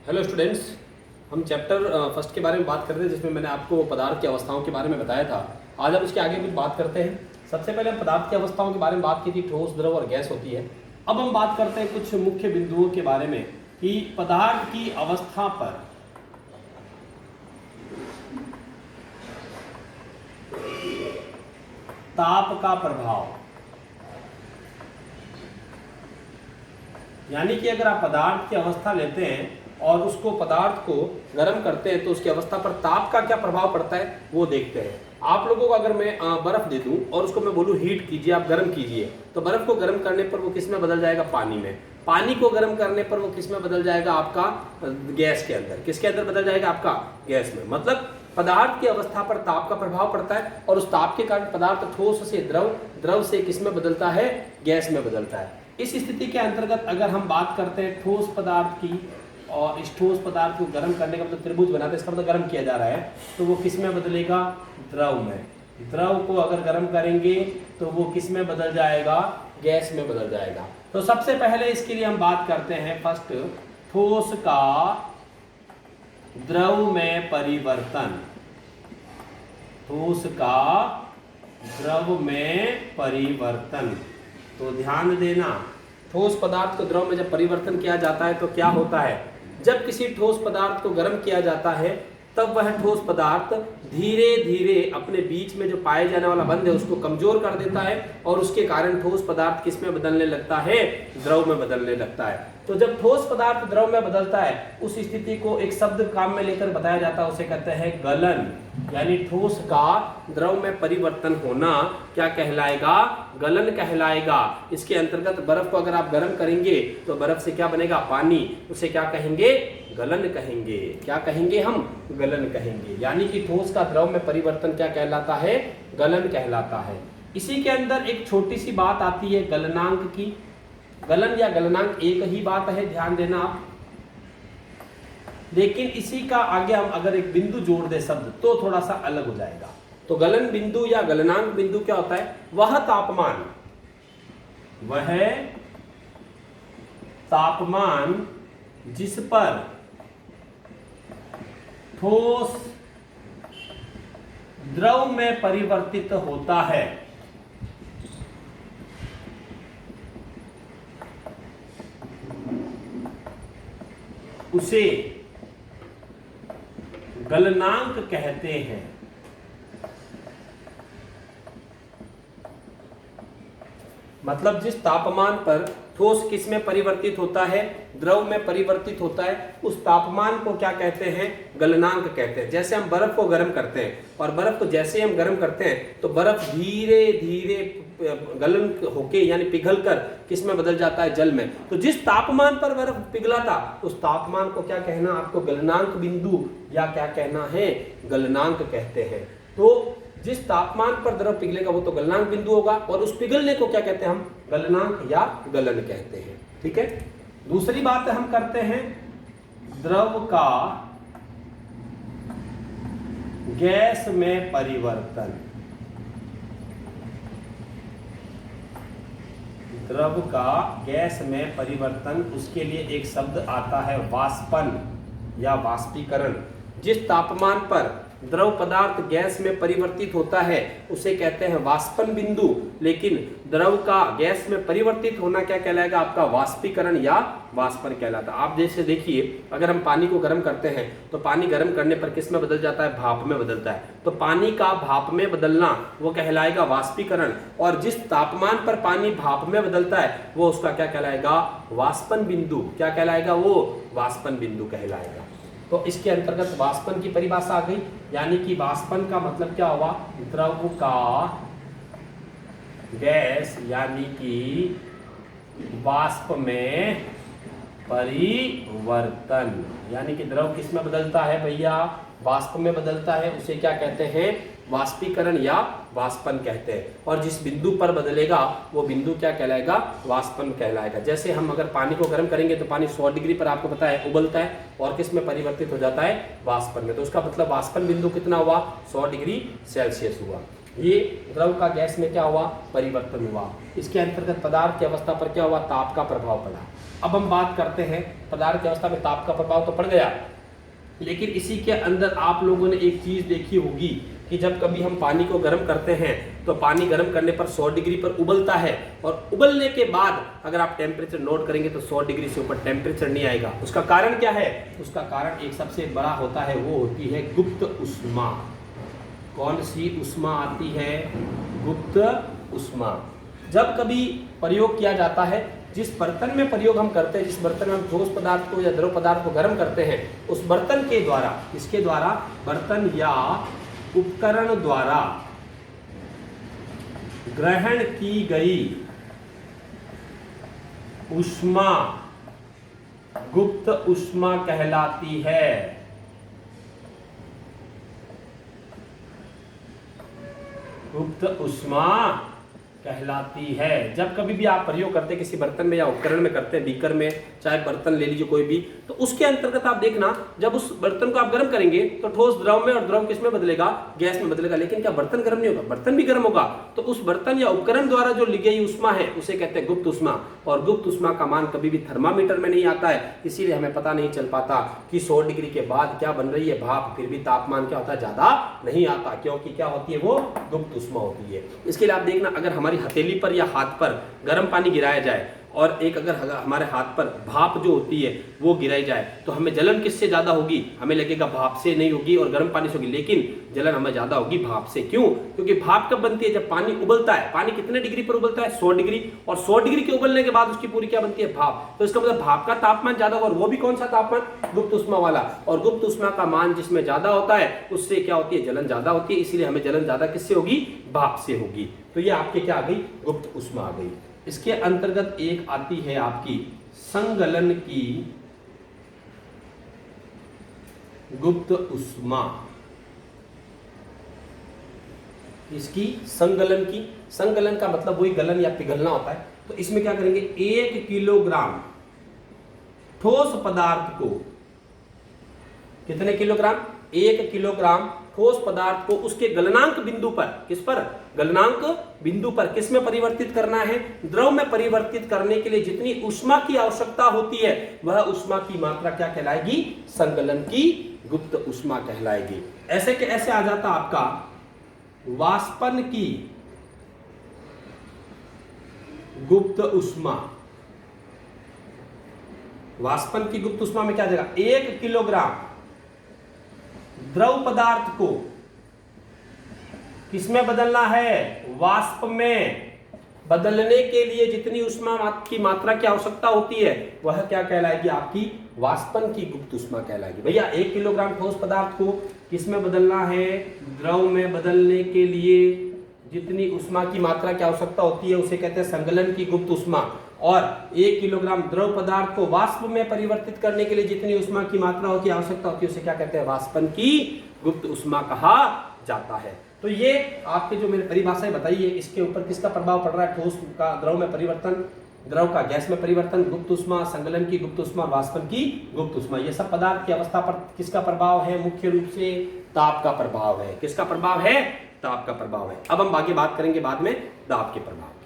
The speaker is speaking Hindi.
हेलो स्टूडेंट्स, हम चैप्टर फर्स्ट के बारे में बात करते हैं जिसमें मैंने आपको पदार्थ की अवस्थाओं के बारे में बताया था। आज हम उसके आगे कुछ बात करते हैं। सबसे पहले हम पदार्थ की अवस्थाओं के बारे में बात की थी, ठोस, द्रव और गैस होती है। अब हम बात करते हैं कुछ मुख्य बिंदुओं के बारे में कि पदार्थ की अवस्था पर ताप का प्रभाव, यानी कि अगर आप पदार्थ की अवस्था लेते हैं और उसको पदार्थ को गर्म करते हैं तो उसकी अवस्था पर ताप का क्या प्रभाव पड़ता है वो देखते हैं। आप लोगों को अगर मैं बर्फ दे दूं और उसको मैं बोलूं हीट कीजिए, आप गर्म कीजिए, तो बर्फ को गर्म करने पर वो किस में बदल जाएगा? पानी में। पानी को गर्म करने पर वो किस में बदल जाएगा? आपका गैस के अंदर। किसके अंदर बदल जाएगा? आपका गैस में। मतलब पदार्थ की अवस्था पर ताप का प्रभाव पड़ता है और उस ताप के कारण पदार्थ ठोस से द्रव, द्रव से किस में बदलता है? गैस में बदलता है। इस स्थिति के अंतर्गत अगर हम बात करते हैं ठोस पदार्थ की, और इस ठोस पदार्थ को गर्म करने का मतलब त्रिभुज बनाते हैं, इसका मतलब गर्म किया जा रहा है, तो वो किस में बदलेगा? द्रव में। द्रव को अगर गर्म करेंगे तो वो किस में बदल जाएगा? गैस में बदल जाएगा। तो सबसे पहले इसके लिए हम बात करते हैं फर्स्ट, ठोस का द्रव में परिवर्तन। ठोस का द्रव में परिवर्तन। तो ध्यान देना, ठोस पदार्थ को द्रव में जब परिवर्तन किया जाता है तो क्या होता है? जब किसी ठोस पदार्थ को गर्म किया जाता है तब वह ठोस पदार्थ धीरे धीरे अपने बीच में जो पाए जाने वाला बंध है उसको कमजोर कर देता है और उसके कारण ठोस पदार्थ किस में बदलने लगता है? द्रव में बदलने लगता है। तो जब ठोस पदार्थ द्रव में बदलता है उस स्थिति को एक शब्द काम में लेकर बताया जाता है, उसे कहते हैं गलन। यानी ठोस का द्रव में परिवर्तन होना क्या कहलाएगा? गलन कहलाएगा। इसके अंतर्गत बर्फ को अगर आप गर्म करेंगे तो बर्फ से क्या बनेगा? पानी। उसे क्या कहेंगे? गलन कहेंगे। क्या कहेंगे हम? गलन कहेंगे। यानी कि ठोस का द्रव में परिवर्तन क्या कहलाता है? गलन कहलाता है। इसी के अंदर एक छोटी सी बात आती है गलनांक की। गलन या गलनांक एक ही बात है, ध्यान देना आप। लेकिन इसी का आगे हम अगर एक बिंदु जोड़ दे शब्द तो थोड़ा सा अलग हो जाएगा। तो गलन बिंदु या गलनांक बिंदु क्या होता है? वह तापमान, वह तापमान जिस पर ठोस द्रव में परिवर्तित होता है, उसे गलनांक कहते हैं। मतलब जिस तापमान पर ठोस किस में परिवर्तित होता है? द्रव में परिवर्तित होता है, उस तापमान को क्या कहते हैं? गलनांक कहते हैं। जैसे हम बर्फ को गर्म करते हैं और बर्फ को जैसे हम गर्म करते हैं तो बर्फ धीरे धीरे गलन होके यानी पिघलकर किस में बदल जाता है? जल में। तो जिस तापमान पर बर्फ पिघला था उस तापमान को क्या कहना? आपको गलनांक बिंदु या क्या कहना है? गलनांक कहते हैं। तो जिस तापमान पर द्रव पिघलेगा वो तो गलनांक बिंदु होगा और उस पिघलने को क्या कहते हैं हम? गलनांक या गलन कहते हैं। ठीक है। दूसरी बात हम करते हैं द्रव का गैस में परिवर्तन। द्रव का गैस में परिवर्तन, उसके लिए एक शब्द आता है वाष्पन या वाष्पीकरण। जिस तापमान पर द्रव पदार्थ गैस में परिवर्तित होता है उसे कहते हैं वाष्पन बिंदु। लेकिन द्रव का गैस में परिवर्तित होना क्या कहलाएगा? आपका वाष्पीकरण या वाष्पन कहलाता है। आप जैसे देखिए, अगर हम पानी को गर्म करते हैं तो पानी गर्म करने पर किस में बदल जाता है? भाप में बदलता है। तो पानी का भाप में बदलना वो कहलाएगा वाष्पीकरण। और जिस तापमान पर पानी भाप में बदलता है वो उसका क्या कहलाएगा? वाष्पन बिंदु। क्या कहलाएगा? वो वाष्पन बिंदु कहलाएगा। तो इसके अंतर्गत वाष्पन की परिभाषा आ गई। यानी कि वाष्पन का मतलब क्या हुआ? द्रव का गैस यानी कि वाष्प में परिवर्तन। यानी कि द्रव किस में बदलता है भैया? वाष्प में बदलता है। उसे क्या कहते हैं? वाष्पीकरण या वाष्पन कहते हैं। और जिस बिंदु पर बदलेगा वो बिंदु क्या कहलाएगा? वाष्पन कहलाएगा। जैसे हम अगर पानी को गर्म करेंगे तो पानी 100 डिग्री पर आपको पता है उबलता है और किस में परिवर्तित हो जाता है? वाष्पन में। तो उसका मतलब वाष्पन बिंदु कितना हुआ? 100 डिग्री सेल्सियस हुआ। ये द्रव का गैस में क्या हुआ, परिवर्तन हुआ। इसके अंतर्गत पदार्थ की अवस्था पर क्या हुआ, ताप का प्रभाव पड़ा। अब हम बात करते हैं पदार्थ की अवस्था में ताप का प्रभाव तो पड़ गया, लेकिन इसी के अंदर आप लोगों ने एक चीज देखी होगी कि जब कभी हम पानी को गर्म करते हैं तो पानी गर्म करने पर 100 डिग्री पर उबलता है, और उबलने के बाद अगर आप टेम्परेचर नोट करेंगे तो 100 डिग्री से ऊपर टेम्परेचर नहीं आएगा। उसका कारण क्या है, उसका कारण एक सबसे बड़ा होता है, वो होती है गुप्त उष्मा। कौन सी उष्मा आती है, गुप्त उष्मा। जब कभी प्रयोग किया जाता है, जिस बर्तन में प्रयोग हम करते हैं, जिस बर्तन में हम ठोस पदार्थ को या द्रव पदार्थ को गर्म करते हैं, उस बर्तन के द्वारा, इसके द्वारा, बर्तन या उपकरण द्वारा ग्रहण की गई ऊष्मा गुप्त उष्मा कहलाती है। गुप्त उष्मा कहलाती है। जब कभी भी आप प्रयोग करते हैं किसी बर्तन में या उपकरण में करते हैं, बीकर में, चाहे बर्तन ले लीजिए कोई भी, तो उसके अंतर्गत आप देखना, जब उस बर्तन को आप गर्म करेंगे तो ठोस द्रव में, और द्रव किस में बदलेगा, गैस में बदलेगा। लेकिन क्या बर्तन गर्म नहीं होगा, बर्तन भी गर्म होगा। तो उस बर्तन या उपकरण द्वारा जो ली गई उष्मा है उसे कहते हैं गुप्त उष्मा। और गुप्त उष्मा का मान कभी भी थर्मामीटर में नहीं आता है, इसीलिए हमें पता नहीं चल पाता कि 100 डिग्री के बाद क्या बन रही है भाप, फिर भी तापमान क्या होता है, ज्यादा नहीं आता, क्योंकि क्या होती है, वो गुप्त उष्मा होती है। इसके लिए आप देखना, अगर हमारी हथेली पर या हाथ पर गर्म पानी गिराया जाए और एक अगर हमारे हाथ पर भाप जो होती है वो गिराई जाए, तो हमें जलन किससे ज्यादा होगी, हमें लगेगा भाप से नहीं होगी और गर्म पानी से होगी, लेकिन जलन हमें ज्यादा होगी भाप से। क्यों? क्योंकि भाप कब बनती है, जब पानी उबलता है। पानी कितने डिग्री पर उबलता है, 100 डिग्री, और 100 डिग्री के उबलने के बाद उसकी पूरी क्या बनती है, भाप। तो इसका मतलब भाप का तापमान ज्यादा होगा, और वो भी कौन सा तापमान, गुप्त उष्मा वाला। और गुप्त उष्मा का मान जिसमें ज्यादा होता है उससे क्या होती है, जलन ज्यादा होती है, इसीलिए हमें जलन ज्यादा किससे होगी, भाप से होगी। तो ये आपके क्या आ गई, गुप्त उष्मा आ गई। इसके अंतर्गत एक आती है आपकी संगलन की गुप्त उष्मा। इसकी संगलन की, संगलन का मतलब वही गलन या पिघलना होता है। तो इसमें क्या करेंगे, 1 किलोग्राम ठोस पदार्थ को, कितने किलोग्राम, 1 किलोग्राम ठोस पदार्थ को उसके गलनांक बिंदु पर, किस पर, गलनांक बिंदु पर किस में परिवर्तित करना है, द्रव में परिवर्तित करने के लिए जितनी ऊष्मा की आवश्यकता होती है वह ऊष्मा की मात्रा क्या कहलाएगी, संगलन की गुप्त ऊष्मा कहलाएगी। ऐसे के ऐसे आ जाता आपका वाष्पन की गुप्त ऊष्मा। वाष्पन की गुप्त ऊष्मा में क्या आ जाएगा, 1 किलोग्राम द्रव पदार्थ को किसमें बदलना है, वाष्प में। बदलने के लिए जितनी ऊष्मा की मात्रा की आवश्यकता होती है वह क्या कहलाएगी, आपकी वाष्पन की गुप्त ऊष्मा कहलाएगी। भैया 1 किलोग्राम ठोस पदार्थ को किसमें बदलना है, द्रव में बदलने के लिए जितनी ऊष्मा की मात्रा की आवश्यकता होती है उसे कहते हैं संगलन की गुप्त ऊष्मा। और 1 किलोग्राम द्रव पदार्थ को वाष्प में परिवर्तित करने के लिए जितनी ऊष्मा की मात्रा की आवश्यकता होती है उसे क्या कहते हैं, वाष्पन की गुप्त ऊष्मा कहा जाता है। तो ये आपके जो मैंने परिभाषाएं बताई है, इसके ऊपर किसका प्रभाव पड़ रहा है, ठोस का द्रव में परिवर्तन, द्रव का गैस में परिवर्तन, गुप्त उष्मा, संगलन की गुप्त उष्मा, वाष्पन की गुप्त उष्मा, ये सब पदार्थ की अवस्था पर किसका प्रभाव है, मुख्य रूप से ताप का प्रभाव है। किसका प्रभाव है, ताप का प्रभाव है। अब हम आगे बात करेंगे बाद में दाब के प्रभाव।